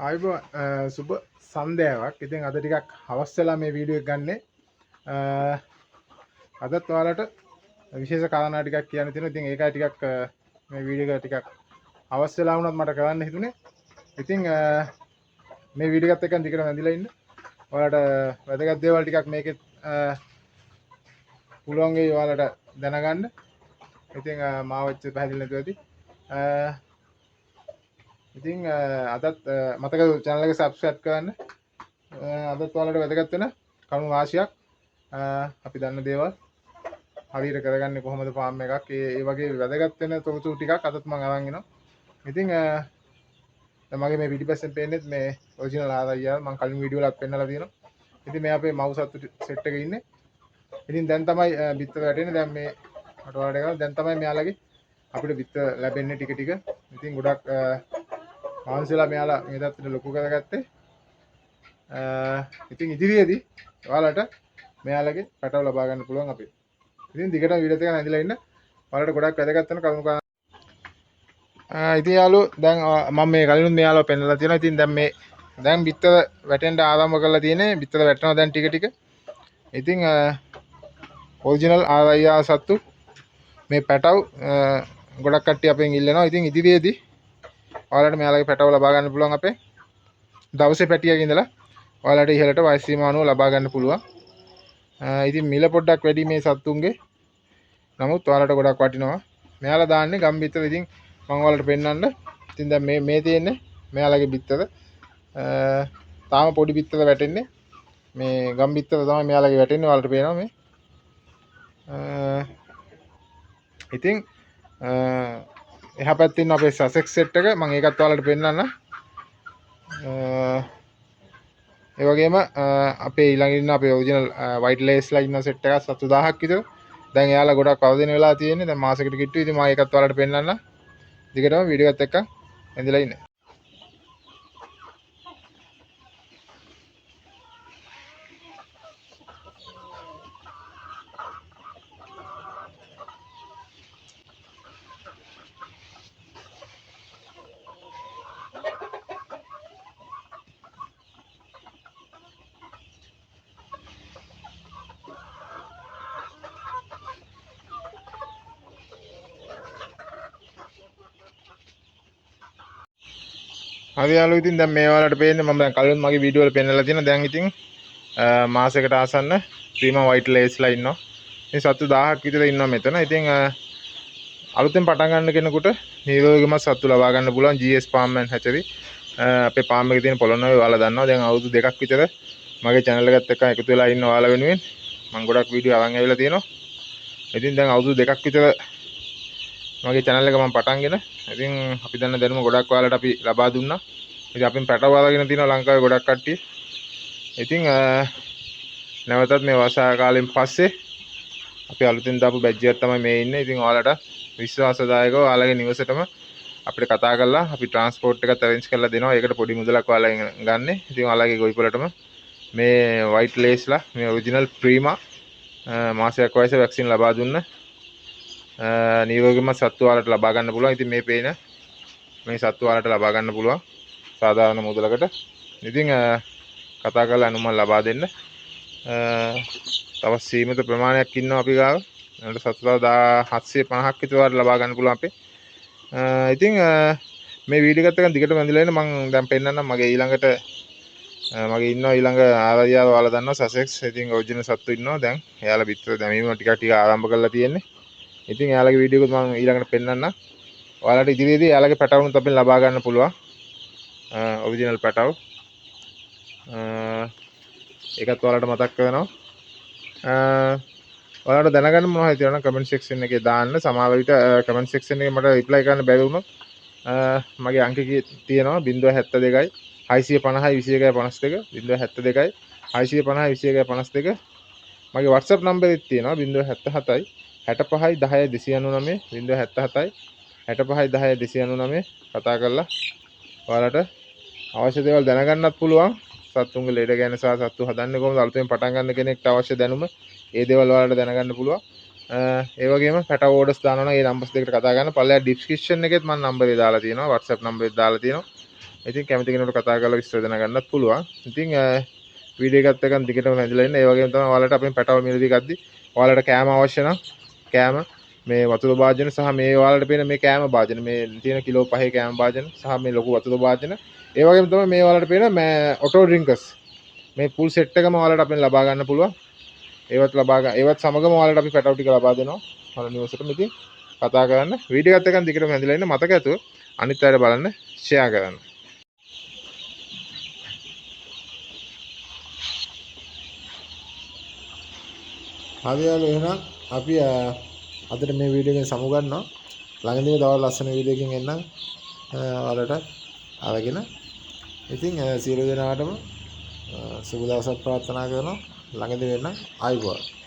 ආයුබ සුබ සන්ධ්‍යාවක්. ඉතින් අද ටිකක් හවස් වෙලා මේ වීඩියෝ එක ගන්නෙ. අදත් ඔයාලට විශේෂ කාරණා ටිකක් කියන්න තියෙනවා. ඉතින් ඒකයි ටිකක් මේ වීඩියෝ එක ටිකක් හවස් වෙලා වුණත් මට කරන්න හිතුනේ. ඉතින් මේ වීඩියෝ එකත් එක්ක දිගට වැඳිලා ඉන්න. ඔයාලට වැදගත් දේවල් ටිකක් මේකෙත් පුළුවන් වෙයි ඔයාලට දැනගන්න. ඉතින් මාව වෙච්ච පැහැදිලි නැතුව ඇති. ඉතින් අදත් මතක channel එක subscribe කරන්න. අදත් ඔයාලට වැදගත් වෙන කරුණු රාශියක් අපි දන්න දේවල් හරියට කරගන්නේ කොහොමද ෆාම් එකක් ඒ වගේ වැදගත් වෙන තොරතුරු ටිකක් අදත් මම අරන් එනවා. ඉතින් දැන් මගේ මේ පිටිපස්සෙන් පේන්නේ මේ ඔරිජිනල් ආරයියා මම කලින් වීඩියෝ වලත් පෙන්නලා තියෙනවා. ඉතින් මේ අපේ මව් සත්තු සෙට් එකේ ඉන්නේ. ඉතින් දැන් තමයි බිත්තර වැටෙන්නේ. දැන් මේ මට ඔයාලට එකක් දැන් තමයි මෙයාලගේ අපිට බිත්තර ලැබෙන්නේ ටික ටික. ඉතින් ගොඩක් මාන්සලා මෙයාලා මේ දත්තට ලොකු කරගත්තේ. ඉතින් ඉදිරියේදී ඔයාලට මෙයාලගේ පැටව ලබා ගන්න පුළුවන් අපි. ඉතින් දිගටම වීඩියෝ එක නැඳිලා ඉන්න. ඔයාලට ගොඩක් වැදගත් වෙන කරුණු කාරණා. ඉතින් යාළුවෝ දැන් මම මේ කලිනුත් මෙයාලව පෙන්නලා තියෙනවා. ඉතින් දැන් බිත්තර වැටෙන්න ආරම්භ කරලා තියෙන්නේ. බිත්තර වැටෙනවා දැන් ටික ටික. ඉතින් ඔරිජිනල් ආරයියා සත්තු මේ පැටව ගොඩක් කට්ටිය අපෙන් ඉල්ලනවා. ඉතින් ඉදිරියේදී ඔයාලට මෙයාලගේ පැටව ලබා ගන්න පුළුවන් අපේ දවසේ පැටියක ඉඳලා ඔයාලට ඉහළට වයස් සීමානුව ලබා ගන්න පුළුවන්. ඉතින් මිල පොඩ්ඩක් වැඩි මේ සත්තුන්ගේ. නමුත් ඔයාලට ගොඩක් වටිනවා. මෙයාලා දාන්නේ ගම් බිත්තර. ඉතින් මම ඔයාලට පෙන්නන්න. ඉතින් දැන් මේ තියෙන්නේ මෙයාලගේ බිත්තර. තාම පොඩි බිත්තර වැටෙන්නේ. මේ ගම් බිත්තර තමයි මෙයාලගේ වැටෙන්නේ. ඔයාලට පේනවා මේ. ඉතින් එහා පැත්තේ ඉන්න අපේ සසෙක්ස් සෙට් එක මම ඒකත් ඔයාලට පෙන්නන්න. ඒ වගේම අපේ ඊළඟ ඉන්න අපේ ඔරිජිනල් වයිට් ලේස්ලා ඉන්න සෙට් එකක් 7000ක් විතර. දැන් එයාලා ගොඩක් අවදින වෙලා තියෙන්නේ. දැන් මාසෙකට කිට්ටු. ඉතින් මම ඒකත් ඔයාලට පෙන්නන්න. දිගටම වීඩියෝ එකත් එක්ක ඇඳලා ඉන්න. හරි යාළුවෝ ඉතින් දැන් මේ ඔයාලට පේන්නේ මම දැන් කලින් මගේ වීඩියෝ වල පෙන්නලා තියෙනවා. දැන් ඉතින් මාසයකට ආසන්න ප්‍රීම වයිට් ලේස්ලා ඉන්නවා. මේ සත්තු 1000ක් විතර ඉන්නවා මෙතන. ඉතින් අලුතෙන් පටන් ගන්න කෙනෙකුට නිරෝගීම සත්තු ලබා ගන්න පුළුවන් GS Farm and Hatchery. අපේ ෆාම් එකේ තියෙන පොළොන්නරුවේ ඔයාලා දන්නවා. දැන් අවුරුදු 2ක් විතර මගේ channel එකත් එක්ක එකතු වෙලා ඉන්න ඔයාලා වෙනුවෙන් මම ගොඩක් වීඩියෝ අරන් ඇවිල්ලා තියෙනවා. ඉතින් දැන් අවුරුදු 2ක් විතර මගේ channel එක මම පටන්ගෙන ඉතින් අපි දන්න දැනුම ගොඩක් ඔයාලට අපි ලබා දුන්නා. ඉතින් අපින් පැටව අරගෙන තිනවා ලංකාවේ ගොඩක් කට්ටිය. ඉතින් නැවතත් මේ වර්ෂා කාලෙන් පස්සේ අපි අලුතෙන් දාපු බැජ් එකක් තමයි මේ ඉන්නේ. ඉතින් ඔයාලට විශ්වාසදායකව ඔයාලගේ නිවසටම අපිට කතා කරලා අපි ට්‍රාන්ස්පෝර්ට් එකත් අරේන්ජ් කරලා දෙනවා. ඒකට පොඩි මුදලක් ඔයාලගෙන් ගන්න. ඉතින් ඔයාලගේ ගොවිපළටම මේ වයිට් ලේස්ලා මේ ඔරිජිනල් ප්‍රීමා මාසයක් වයසේ වැක්සින් ලබා දුන්න නිරෝගීම සත්තු වලට ලබා ගන්න පුළුවන්. ඉතින් මේ පේන මේ සත්තු වලට ලබා ගන්න පුළුවන් සාධාරණ මුදලකට. ඉතින් කතා කරලා අනුමත ලබා දෙන්න. තව සීමිත ප්‍රමාණයක් ඉන්නවා අපි ගාව. ඒකට සත්තු 750ක් විතර ලබා ගන්න පුළුවන් අපේ. ඉතින් මේ වීඩියෝ එකත් එක්ක දිගටම ඇඳලා ඉන්න මම දැන් පෙන්නන්නම් මගේ ඊළඟට මගේ ඉන්නවා ඊළඟ ආරයියාව ඔයාලා දන්නවා සසෙක්ස්. ඉතින් ඔරිජිනල් සත්තු ඉන්නවා දැන්. එයාලා බිත්තර දැමීම ටික ආරම්භ කරලා තියෙන්නේ. ඉතින් එයාලගේ වීඩියෝ එකත් මම ඊළඟට පෙන්නන්නම්. ඔයාලට ඉදිරියේදී එයාලගේ පැටවුනුත් අපෙන් ලබා ගන්න පුළුවන්. ඔරිජිනල් පැටව. ඒකත් ඔයාලට මතක් කරනවා. ඔයාලට දැනගන්න මොනවා හරි තියෙනවා නම් කමෙන්ට් සෙක්ෂන් එකේ දාන්න. සමහර විට කමෙන්ට් සෙක්ෂන් එකේ මට රිප්ලයි කරන්න බැරි වුණොත් මගේ අංක තියෙනවා 072 650 21 52 072 650 21 52. මගේ WhatsApp නම්බරෙත් තියෙනවා 077 65 10 299 077 65 10 299. කතා කරලා ඔයාලට අවශ්‍ය දේවල් දැනගන්නත් පුළුවන්. සත්තුන්ගේ ලෙඩ ගැන සහ සත්තු හදන්නේ කොහොමද අලුතෙන් පටන් ගන්න කෙනෙක්ට අවශ්‍ය දැනුම ඒ දේවල් ඔයාලට දැනගන්න පුළුවන්. ඒ වගේම පැටව ඕඩර්ස් දානවා නම් ඒ නම්බර්ස් දෙකට කතා කරන්න. පල්ලෙහා ඩිස්ක්‍රිප්ෂන් එකෙත් මම නම්බරේ දාලා තියෙනවා. WhatsApp නම්බරේ දාලා තියෙනවා. ඉතින් කැමති කෙනෙකුට කතා කරලා විස්තර දැනගන්නත් පුළුවන්. ඉතින් වීඩියෝ එකත් එක්ක දිගටම නැදිලා ඉන්න. ඒ වගේම තමයි ඔයාලට අපෙන් පැටවල් මිලදී ගද්දි ඔයාලට කෑම අවශ්‍ය නම් කෑම මේ වතුර භාජන සහ මේ ඔයාලට පේන මේ කෑම භාජන මේ තියෙන කිලෝ 5 කෑම භාජන සහ මේ ලොකු වතුර භාජන ඒ වගේම තමයි මේ ඔයාලට පේන ඔටෝ ඩ්‍රින්කර්ස් මේ ෆුල් සෙට් එකම ඔයාලට අපෙන් ලබා ගන්න පුළුවන්. ඒවත් සමගම ඔයාලට අපි පැටවු ටික ලබා දෙනවා. ඔයාලා නිවසේටම ඉතින් කතා කරන්න. වීඩියෝ එකත් එක්ක දිගටම හැඳිලා ඉන්න. මතක ඇතුව අනිත් අයට බලන්න ෂෙයා කරන්න. හරි යාළුවෝ එහෙනම් අපි අදට මේ වීඩියෝ එකෙන් සමු ගන්නවා. ළඟදීම තව ලස්සන වීඩියෝ එකකින් එන්නම් ඔයාලට අරගෙන. ඉතින් සියලු දෙනාටම සුබ දවසක් ප්‍රාර්ථනා කරනවා. ළඟදී වෙන්න ආයුබෝවන්.